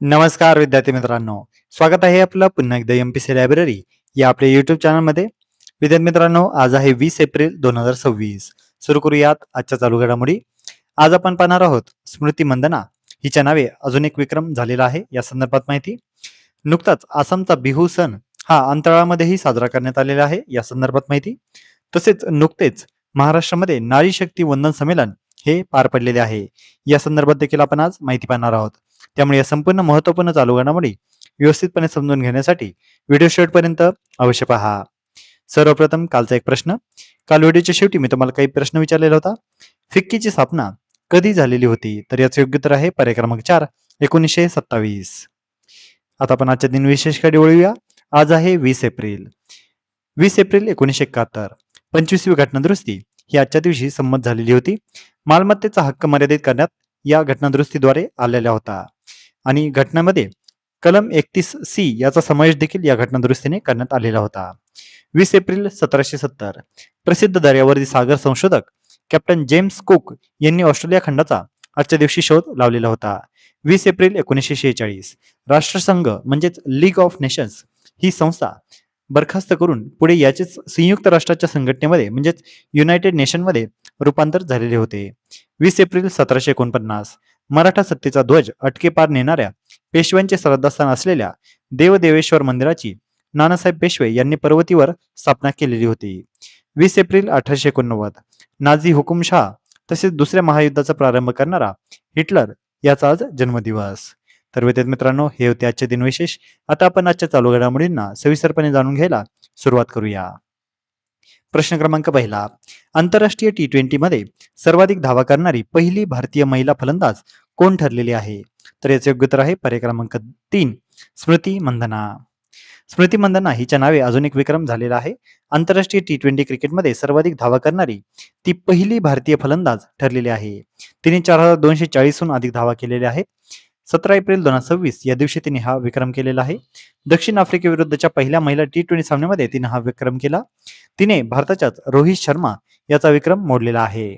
नमस्कार विद्यार्थी मित्रांनो, स्वागत आहे आपलं पुन्हा एकदा एमपीसी लायब्ररी या आपल्या युट्यूब चॅनलमध्ये. विद्यार्थी मित्रांनो, आज आहे 20 एप्रिल 2026. सुरू करूयात आजच्या चालू घडामोडी. आज आपण पाहणार आहोत स्मृती मंदना हिच्या नावे अजून एक विक्रम झालेला आहे या संदर्भात माहिती. नुकताच आसामचा बिहू सण हा अंतराळामध्येही साजरा करण्यात आलेला आहे या संदर्भात माहिती. तसेच नुकतेच महाराष्ट्रामध्ये नारी शक्ती वंदन संमेलन हे पार पडलेले आहे या संदर्भात देखील आपण आज माहिती पाहणार आहोत. त्यामुळे या संपूर्ण महत्त्वपूर्ण चालू घडामोडी व्यवस्थितपणे समजून घेण्यासाठी व्हिडिओ शेवटपर्यंत अवश्य पहा. सर्वप्रथम कालचा एक प्रश्न. काल व्हिडिओच्या शेवटी मी तुम्हाला काही प्रश्न विचारलेला होता. फिक्कीची स्थापना कधी झालेली होती? तर याचं योग्य उत्तर आहे पर्याय क्रमांक 4, 1927. आता आपण आजच्या दिन विशेषकडे वळूया. आज आहे 20 एप्रिल. 20 एप्रिल 1971 25वी घटना दुरुस्ती ही आजच्या दिवशी संमत झालेली होती. मालमत्तेचा हक्क मर्यादित करण्यात या घटना दुरुस्तीद्वारे आलेला होता आणि घटनेमध्ये कलम 31C याचा समावेश देखील या घटना दुरुस्तीने करण्यात आलेला होता. 20 एप्रिल 1770 प्रसिद्ध दर्यावर्दी सागर संशोधक कॅप्टन जेम्स कुक यांनी ऑस्ट्रेलिया खंडाचा आजच्या दिवशी शोध लावलेला होता. 20 एप्रिल 1946 राष्ट्रसंघ म्हणजेच लीग ऑफ नेशन्स ही संस्था बरखास्त करून पुढे याचेच संयुक्त राष्ट्राच्या संघटनेमध्ये म्हणजेच युनायटेड नेशनमध्ये रूपांतर झालेले होते. 20 एप्रिल 1749 मराठा सत्तेचा ध्वज अटकेपार नेणाऱ्या पेशव्यांचे श्रद्धास्थान असलेल्या देवदेवेश्वर मंदिराची नानासाहेब पेशवे यांनी पर्वतीवर स्थापना केलेली होती. 20 एप्रिल 1889 नाझी हुकुमशहा तसेच दुसऱ्या महायुद्धाचा प्रारंभ करणारा हिटलर याचा आज जन्मदिवस. तर विद्यार्थी मित्रांनो, हे होते आजचे दिन विशेष. आता आपण आजच्या चालू घडामोडींना सविस्तरपणे जाणून घ्यायला सुरुवात करूया. प्रश्न क्रमांक पहिला. आंतरराष्ट्रीय T20 मध्ये सर्वाधिक धावा करणारी पहिली भारतीय महिला फलंदाज कोण ठरलेली आहे? तर याचे योग्य उत्तर आहे पर्याय क्रमांक 3, स्मृती मंदना. स्मृती मंदना हिच्या नावे अजून एक विक्रम झालेला आहे. आंतरराष्ट्रीय T20 क्रिकेटमध्ये सर्वाधिक धावा करणारी ती पहिली भारतीय फलंदाज ठरलेली आहे. तिने 4240हून अधिक धावा केलेल्या आहेत. 17 एप्रिल 2026 या दिवशी तिने हा विक्रम केलेला आहे. दक्षिण आफ्रिकेविरुद्धच्या पहिल्या महिला T20 सामन्यामध्ये तिने हा विक्रम केला. तिने भारताच्याच रोहित शर्मा याचा विक्रम मोडलेला आहे.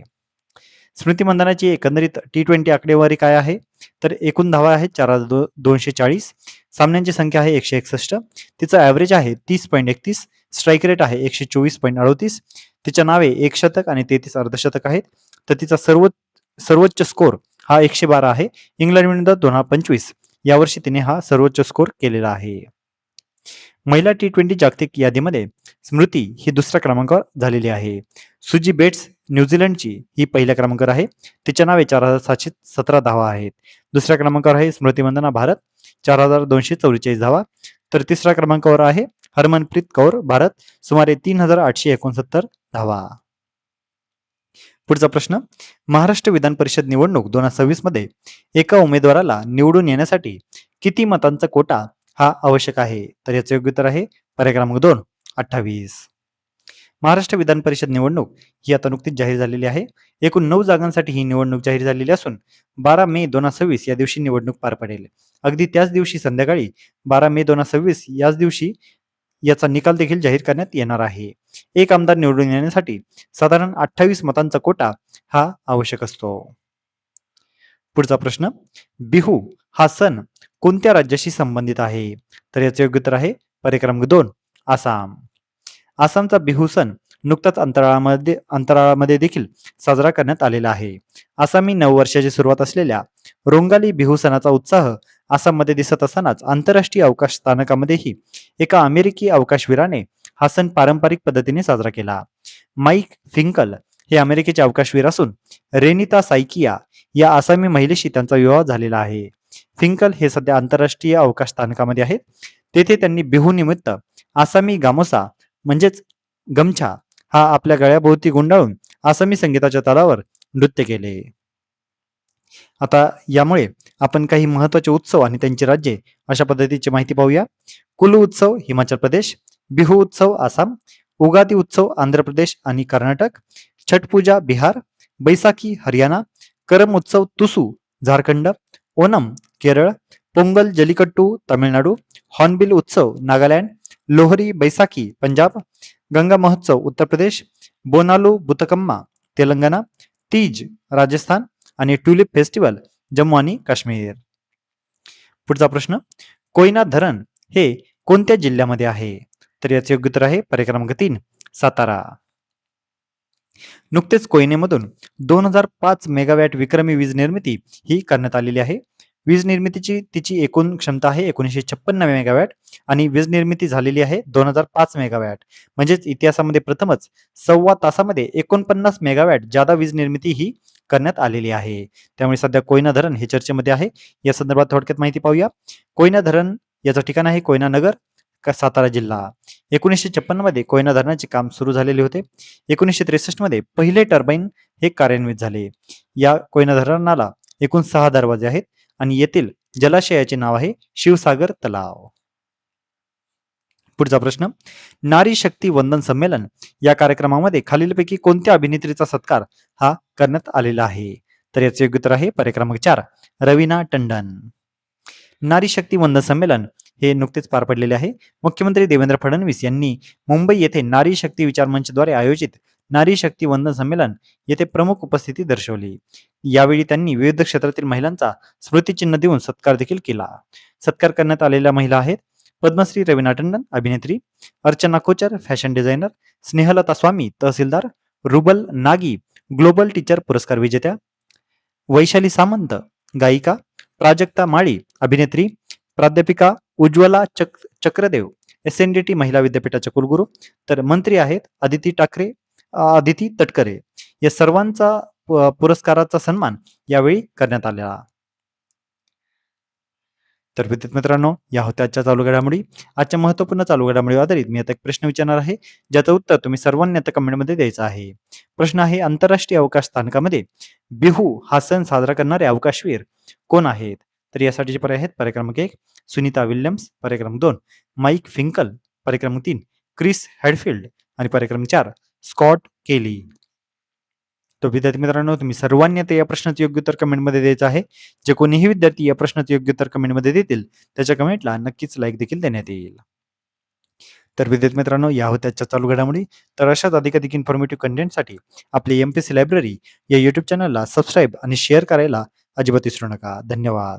स्मृती मंदनाची एकंदरीत T20 आकडेवारी काय आहे? तर एकूण धावा आहेत 4240, सामन्यांची संख्या आहे 161, तिचं ॲव्हरेज आहे 30.31, स्ट्राईक रेट आहे 124.38, तिच्या नावे 1 शतक आणि 33 अर्धशतक आहेत. तर तिचा सर्वोच्च स्कोर हा 112 आहे. इंग्लंड विरुद्ध 2025 यावर्षी तिने हा सर्वोच्च स्कोर केलेला आहे. महिला T20 जागतिक यादीमध्ये स्मृती ही दुसऱ्या क्रमांकावर झालेली आहे. सुजी बेट्स न्यूझीलंडची ही पहिल्या क्रमांकावर आहे. तिच्या नावे 4717 धावा आहेत. दुसऱ्या क्रमांकावर आहे स्मृती मंदना भारत 4244 धावा. तर तिसऱ्या क्रमांकावर आहे हरमनप्रीत कौर भारत सुमारे 3869 धावा. पुढचा प्रश्न. महाराष्ट्र विधान परिषद निवडणूक 2026 मध्ये एका उमेदवाराला निवडून येण्यासाठी किती मतांचा कोटा हा आवश्यक आहे? तर याचे योग्य उत्तर आहे पर्याय क्रमांक 2, 28. महाराष्ट्र विधान परिषद निवडणूक ही आता नुकतीच जाहीर झालेली आहे. एकूण 9 जागांसाठी ही निवडणूक जाहीर झालेली असून 12 मे 2026 या दिवशी निवडणूक पार पडेल. अगदी त्याच दिवशी संध्याकाळी 12 मे 2026 याच दिवशी याचा निकाल देखील जाहीर करण्यात येणार आहे. एक आमदार निवडून येण्यासाठी साधारण 28 मतांचा कोटा हा आवश्यक असतो. पुढचा प्रश्न. बिहू हा सण कोणत्या राज्याशी संबंधित आहे? तर याचे योग्य उत्तर आहे पर्याय क्रमांक 2, आसाम. आसामचा बिहू सण नुकताच अंतराळामध्ये देखील साजरा करण्यात आलेला आहे. आसामी नववर्षाची सुरुवात असलेल्या रोंगाली बिहू सणाचा उत्साह आसाममध्ये दिसत असतानाच आंतरराष्ट्रीय अवकाश स्थानकामध्येही एका अमेरिकी अवकाशवीराने हा सण पारंपरिक पद्धतीने साजरा केला. माईक फिंकल हे अमेरिकेचे अवकाशवीर असून रेनिता सायकिया या आसामी महिलेशी त्यांचा विवाह झालेला आहे. फिंकल हे सध्या आंतरराष्ट्रीय अवकाश स्थानकामध्ये आहेत. तेथे त्यांनी बिहू निमित्त आसामी गामोसा म्हणजेच गमछा हा आपल्या गळ्याभोवती गुंडाळून आसामी संगीताच्या तालावर नृत्य केले. आता यामुळे आपण काही महत्वाचे उत्सव आणि त्यांची राज्ये अशा पद्धतीची माहिती पाहूया. कुलू उत्सव हिमाचल प्रदेश, बिहू उत्सव आसाम, उगादी उत्सव आंध्र प्रदेश आणि कर्नाटक, छठ पूजा बिहार, बैसाखी हरियाणा, करम उत्सव तुसू झारखंड, ओनम केरळ, पोंगल जलिकट्टू तामिळनाडू, हॉर्नबिल उत्सव नागालँड, लोहरी बैसाखी पंजाब, गंगा महोत्सव उत्तर प्रदेश, बोनालू बुतकम्मा तेलंगणा, तीज राजस्थान आणि ट्युलिप फेस्टिवल जम्मू आणि काश्मीर. पुढचा प्रश्न, कोयना धरण हे कोणत्या जिल्ह्यामध्ये आहे? तर याचे योग्य उत्तर आहे पर्याय क्रमांक 3, सातारा. नुकतेच कोयनेमधून 2005 मेगावॅट विक्रमी वीज निर्मिती ही करण्यात आलेली आहे. वीज निर्मितीची तिची एकूण क्षमता आहे 1956 मेगावॅट आणि वीज निर्मिती झालेली आहे 2005 मेगावॅट. म्हणजेच इतिहासामध्ये प्रथमच 1.25 तासामध्ये 49 मेगावॅट जादा वीज निर्मिती ही करण्यात आलेली आहे. त्यामुळे सध्या कोयना धरण हे चर्चेमध्ये आहे. या संदर्भात थोडक्यात माहिती पाहूया. कोयना धरण याचं ठिकाण आहे कोयना नगर, सातारा जिल्हा. 1956 मध्ये कोयना धरणाचे काम सुरू झालेले होते. 1963 मध्ये पहिले टर्बाईन हे कार्यान्वित झाले. या कोयना धरणाला एकूण 6 दरवाजे आहेत आणि येथील जलाशयाचे नाव आहे शिवसागर तलाव. पुढचा प्रश्न, नारी शक्ती वंदन संमेलन या कार्यक्रमामध्ये खालीलपैकी कोणत्या अभिनेत्रीचा सत्कार हा करण्यात आलेला आहे? तर याचे योग्य उत्तर आहे पर्याय क्रमांक 4, रवीना टंडन. नारी शक्ती वंदन संमेलन हे नुकतेच पार पडलेले आहे. मुख्यमंत्री देवेंद्र फडणवीस यांनी मुंबई येथे नारी शक्ती विचार मंचद्वारे आयोजित नारी शक्ती वंदन संमेलन येथे प्रमुख उपस्थिती दर्शवली. यावेळी त्यांनी विविध क्षेत्रातील महिलांचा स्मृतिचिन्ह देऊन सत्कार देखील केला. सत्कार करण्यात आलेल्या महिला आहेत पद्मश्री रवीना टंडन अभिनेत्री, अर्चना कोचर फॅशन डिझायनर, स्नेहलता स्वामी तहसीलदार, रुबल नागी ग्लोबल टीचर पुरस्कार विजेत्या, वैशाली सामंत गायिका, प्राजक्ता माळी अभिनेत्री, प्राध्यापिका उज्ज्वला चक्रदेव SNDT महिला विद्यापीठाच्या कुलगुरू, तर मंत्री आहेत आदिती तटकरे. या सर्वांचा पुरस्काराचा सन्मान यावेळी करण्यात आला. तर विद्यार्थी मित्रांनो, या होत्या आजच्या चालू घडामोडी. आजच्या महत्त्वपूर्ण चालू घडामोडीवर आधारित मी आता एक प्रश्न विचारणार आहे, ज्याचं उत्तर तुम्ही सर्वांनी आता कमेंटमध्ये द्यायचं आहे. प्रश्न आहे, आंतरराष्ट्रीय अवकाश स्थानकामध्ये बिहू हा सण साजरा करणारे अवकाशवीर कोण आहेत? तर यासाठीचे पर्याय आहेत पर्याय क्रमांक 1, सुनीता विल्यम्स, पर्याय क्रमांक 2, माईक फिंकल, पर्याय क्रमांक 3, क्रिस हॅडफिल्ड आणि पर्याय क्रमांक 4, स्कॉट केली. तर विद्यार्थी मित्रांनो, तुम्ही सर्वांनी आता या प्रश्नाचं योग्य उत्तर कमेंटमध्ये द्यायचं आहे. जे कोणीही विद्यार्थी या प्रश्नाचं योग्य उत्तर कमेंटमध्ये देतील त्याच्या कमेंटला नक्कीच लाईक देखील देण्यात येईल. तर विद्यार्थी मित्रांनो, या होत्या आजच्या चालू घडामोडी. तर अशाच अधिकाधिक इन्फॉर्मेटिव्ह कंटेंटसाठी आपली MPSC लायब्ररी या YouTube चॅनलला सबस्क्राईब आणि शेअर करायला अजिबात विसरू नका. धन्यवाद.